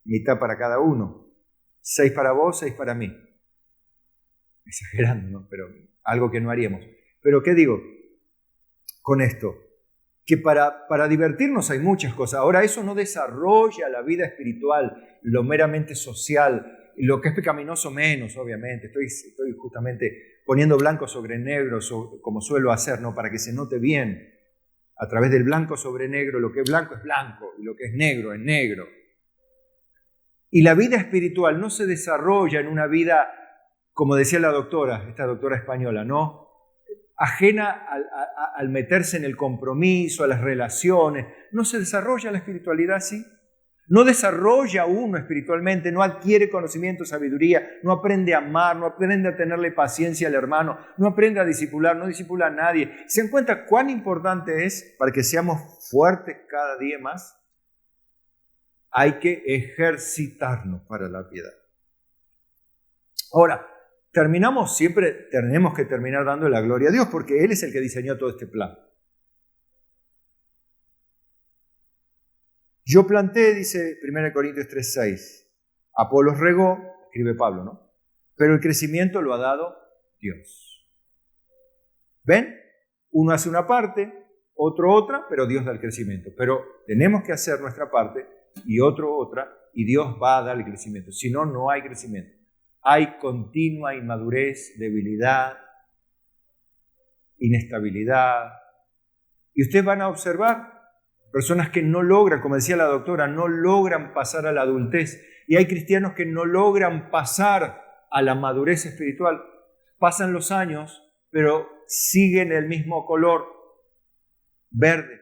mitad para cada uno. 6 para vos, 6 para mí. Exagerando, ¿no? Pero algo que no haríamos. Pero ¿qué digo con esto? Que para divertirnos hay muchas cosas. Ahora eso no desarrolla la vida espiritual, lo meramente social, lo que es pecaminoso menos, obviamente. Estoy justamente poniendo blanco sobre negro, como suelo hacer, ¿no? Para que se note bien a través del blanco sobre negro. Lo que es blanco y lo que es negro es negro. Y la vida espiritual no se desarrolla en una vida, como decía la doctora, esta doctora española, ¿no? Ajena al meterse en el compromiso, a las relaciones. No se desarrolla la espiritualidad así. No desarrolla uno espiritualmente, no adquiere conocimiento, sabiduría, no aprende a amar, no aprende a tenerle paciencia al hermano, no aprende a discipular, no discipula a nadie. ¿Se dan cuenta cuán importante es para que seamos fuertes cada día más? Hay que ejercitarnos para la piedad. Ahora, tenemos que terminar dando la gloria a Dios, porque Él es el que diseñó todo este plan. Yo planté, dice 1 Corintios 3:6, Apolos regó, escribe Pablo, ¿no? Pero el crecimiento lo ha dado Dios. ¿Ven? Uno hace una parte, otro otra, pero Dios da el crecimiento. Pero tenemos que hacer nuestra parte y otro otra, y Dios va a dar el crecimiento. Si no, no hay crecimiento. Hay continua inmadurez, debilidad, inestabilidad. Y ustedes van a observar personas que no logran, como decía la doctora, no logran pasar a la adultez. Y hay cristianos que no logran pasar a la madurez espiritual. Pasan los años, pero siguen el mismo color, verde.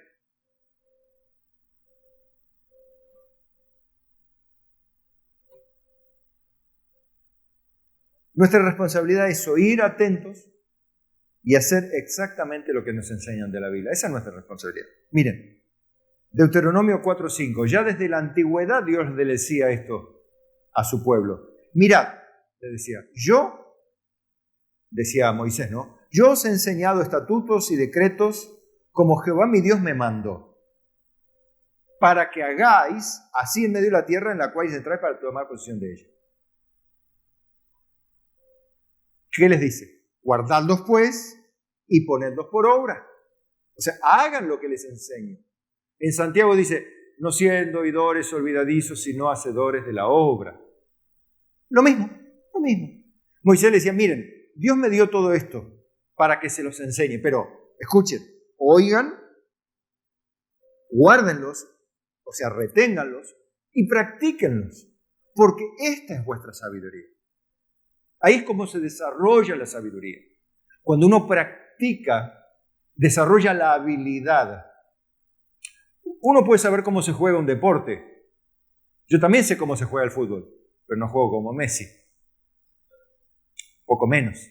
Nuestra responsabilidad es oír atentos y hacer exactamente lo que nos enseñan de la Biblia. Esa es nuestra responsabilidad. Miren, Deuteronomio 4:5. Ya desde la antigüedad Dios le decía esto a su pueblo. Mirad, le decía, yo, decía a Moisés, ¿no? Yo os he enseñado estatutos y decretos como Jehová mi Dios me mandó, para que hagáis así en medio de la tierra en la cual entráis para tomar posesión de ella. ¿Qué les dice? Guardadlos pues y ponedlos por obra. O sea, hagan lo que les enseño. En Santiago dice, no siendo oidores olvidadizos, sino hacedores de la obra. Lo mismo. Moisés le decía, miren, Dios me dio todo esto para que se los enseñe, pero escuchen, oigan, guárdenlos, o sea, reténganlos y practíquenlos, porque esta es vuestra sabiduría. Ahí es como se desarrolla la sabiduría. Cuando uno practica, desarrolla la habilidad. Uno puede saber cómo se juega un deporte. Yo también sé cómo se juega el fútbol, pero no juego como Messi. Poco menos.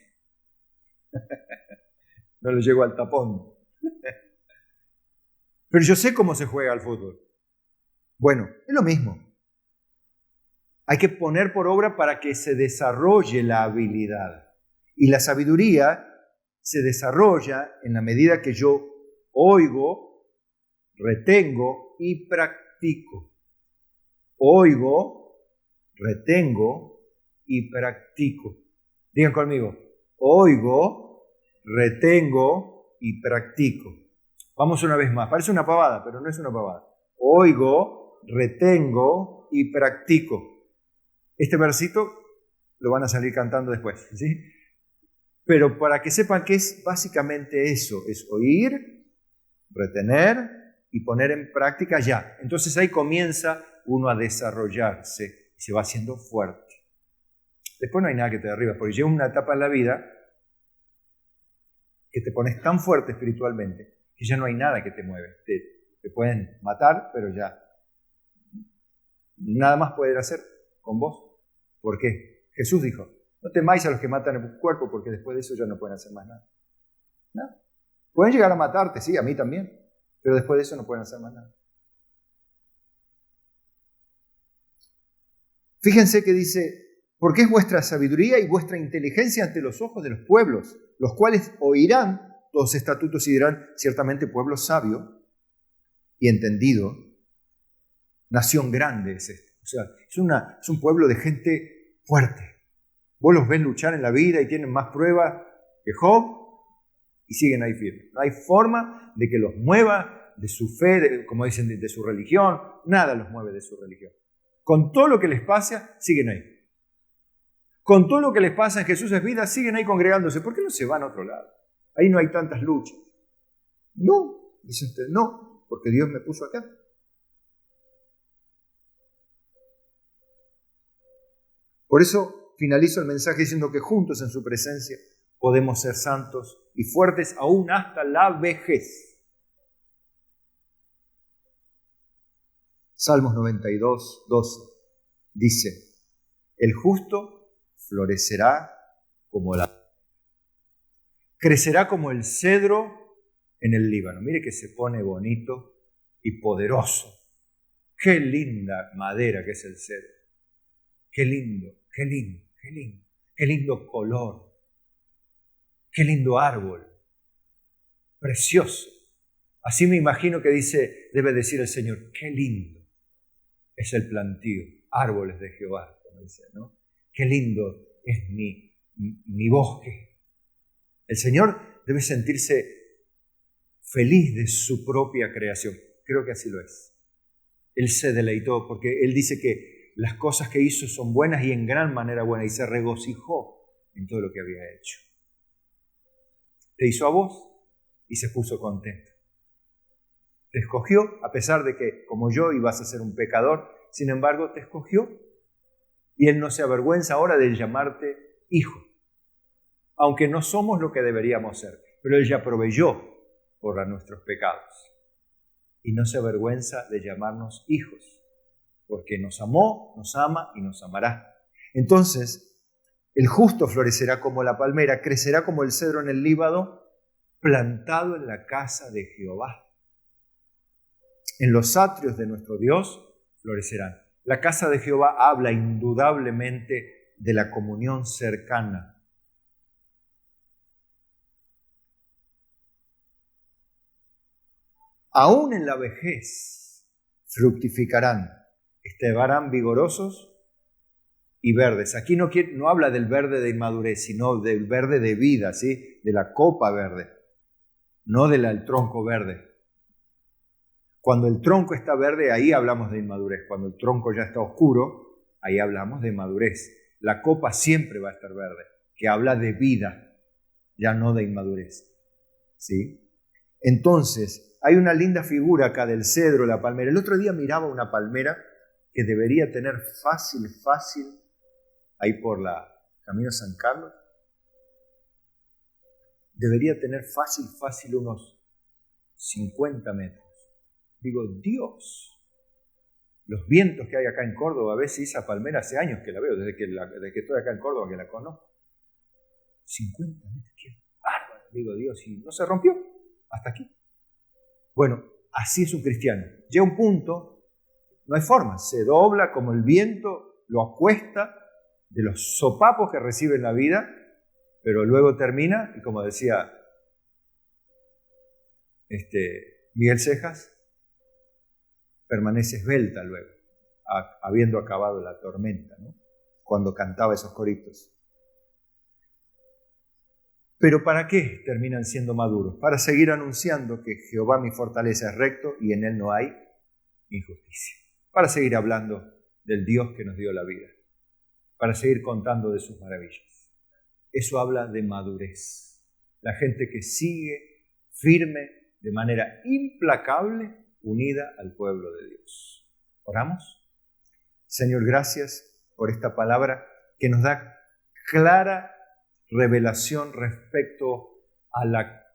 No le llego al tapón. Pero yo sé cómo se juega el fútbol. Bueno, es lo mismo. Hay que poner por obra para que se desarrolle la habilidad. Y la sabiduría se desarrolla en la medida que yo oigo, retengo y practico. Oigo, retengo y practico. Digan conmigo, oigo, retengo y practico. Vamos una vez más. Parece una pavada, pero no es una pavada. Oigo, retengo y practico. Este versito lo van a salir cantando después, ¿sí? Pero para que sepan que es básicamente eso, es oír, retener y poner en práctica ya. Entonces ahí comienza uno a desarrollarse y se va haciendo fuerte. Después no hay nada que te derriba, porque llega una etapa en la vida que te pones tan fuerte espiritualmente que ya no hay nada que te mueve. Te pueden matar, pero ya nada más pueden hacer con vos. ¿Por qué? Jesús dijo, no temáis a los que matan el cuerpo, porque después de eso ya no pueden hacer más nada. ¿No? Pueden llegar a matarte, sí, a mí también, pero después de eso no pueden hacer más nada. Fíjense que dice, porque es vuestra sabiduría y vuestra inteligencia ante los ojos de los pueblos, los cuales oirán los estatutos y dirán, ciertamente pueblo sabio y entendido, nación grande es esta. O sea, es un pueblo de gente fuerte. Vos los ves luchar en la vida y tienen más pruebas que Job y siguen ahí firmes. No hay forma de que los mueva de su fe, como dicen, de su religión. Nada los mueve de su religión. Con todo lo que les pasa, siguen ahí. Con todo lo que les pasa en Jesús es vida, siguen ahí congregándose. ¿Por qué no se van a otro lado? Ahí no hay tantas luchas. No, dice usted, no, porque Dios me puso acá. Por eso finalizo el mensaje diciendo que juntos en su presencia podemos ser santos y fuertes aún hasta la vejez. Salmos 92, 12 dice, el justo florecerá como crecerá como el cedro en el Líbano. Mire que se pone bonito y poderoso. Qué linda madera que es el cedro. Qué lindo, qué lindo, qué lindo. Qué lindo color. Qué lindo árbol. Precioso. Así me imagino que debe decir el Señor, qué lindo es el plantío, árboles de Jehová, como dice, ¿no? Qué lindo es mi bosque. El Señor debe sentirse feliz de su propia creación. Creo que así lo es. Él se deleitó porque Él dice que las cosas que hizo son buenas y en gran manera buenas, y se regocijó en todo lo que había hecho. Te hizo a vos y se puso contento. Te escogió, a pesar de que, como yo, ibas a ser un pecador, sin embargo, te escogió, y Él no se avergüenza ahora de llamarte hijo, aunque no somos lo que deberíamos ser, pero Él ya proveyó por nuestros pecados, y no se avergüenza de llamarnos hijos, porque nos amó, nos ama y nos amará. Entonces, el justo florecerá como la palmera, crecerá como el cedro en el Líbano, plantado en la casa de Jehová. En los atrios de nuestro Dios florecerán. La casa de Jehová habla indudablemente de la comunión cercana. Aún en la vejez fructificarán, estarán vigorosos y verdes. Aquí no habla del verde de inmadurez, sino del verde de vida, ¿sí? De la copa verde, no del tronco verde. Cuando el tronco está verde, ahí hablamos de inmadurez. Cuando el tronco ya está oscuro, ahí hablamos de madurez. La copa siempre va a estar verde, que habla de vida, ya no de inmadurez. ¿Sí? Entonces, hay una linda figura acá del cedro, la palmera. El otro día miraba una palmera que debería tener fácil, ahí por la Camino San Carlos, debería tener fácil unos 50 metros. Digo, Dios, los vientos que hay acá en Córdoba, a veces esa palmera hace años que la veo, desde que estoy acá en Córdoba, que la conozco. 50 metros, qué bárbaro, digo, Dios, y no se rompió hasta aquí. Bueno, así es un cristiano. Llega un punto, no hay forma, se dobla como el viento, lo acuesta de los sopapos que recibe en la vida, pero luego termina, y como decía Miguel Cejas, permanece esbelta luego, habiendo acabado la tormenta, ¿no? Cuando cantaba esos coritos. ¿Pero para qué terminan siendo maduros? Para seguir anunciando que Jehová mi fortaleza es recto y en Él no hay injusticia. Para seguir hablando del Dios que nos dio la vida. Para seguir contando de sus maravillas. Eso habla de madurez. La gente que sigue firme, de manera implacable, unida al pueblo de Dios. ¿Oramos? Señor, gracias por esta palabra que nos da clara revelación respecto a la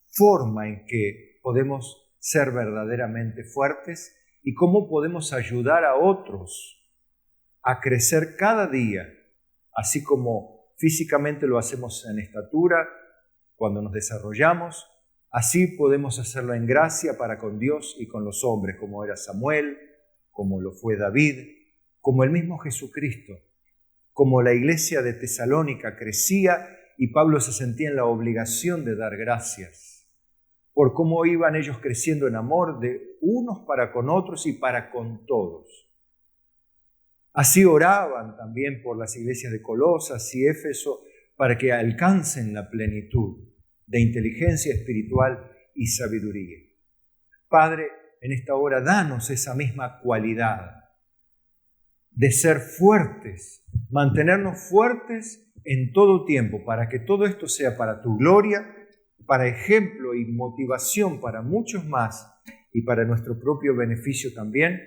forma en que podemos ser verdaderamente fuertes y cómo podemos ayudar a otros a crecer cada día, así como físicamente lo hacemos en estatura, cuando nos desarrollamos. Así podemos hacerlo en gracia para con Dios y con los hombres, como era Samuel, como lo fue David, como el mismo Jesucristo, como la iglesia de Tesalónica crecía y Pablo se sentía en la obligación de dar gracias por cómo iban ellos creciendo en amor de unos para con otros y para con todos. Así oraban también por las iglesias de Colosas y Éfeso para que alcancen la plenitud de inteligencia espiritual y sabiduría. Padre, en esta hora, danos esa misma cualidad de ser fuertes, mantenernos fuertes en todo tiempo, para que todo esto sea para tu gloria, para ejemplo y motivación para muchos más y para nuestro propio beneficio también,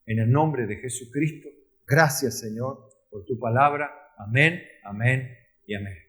en el nombre de Jesucristo. Gracias, Señor, por tu palabra. Amén, amén y amén.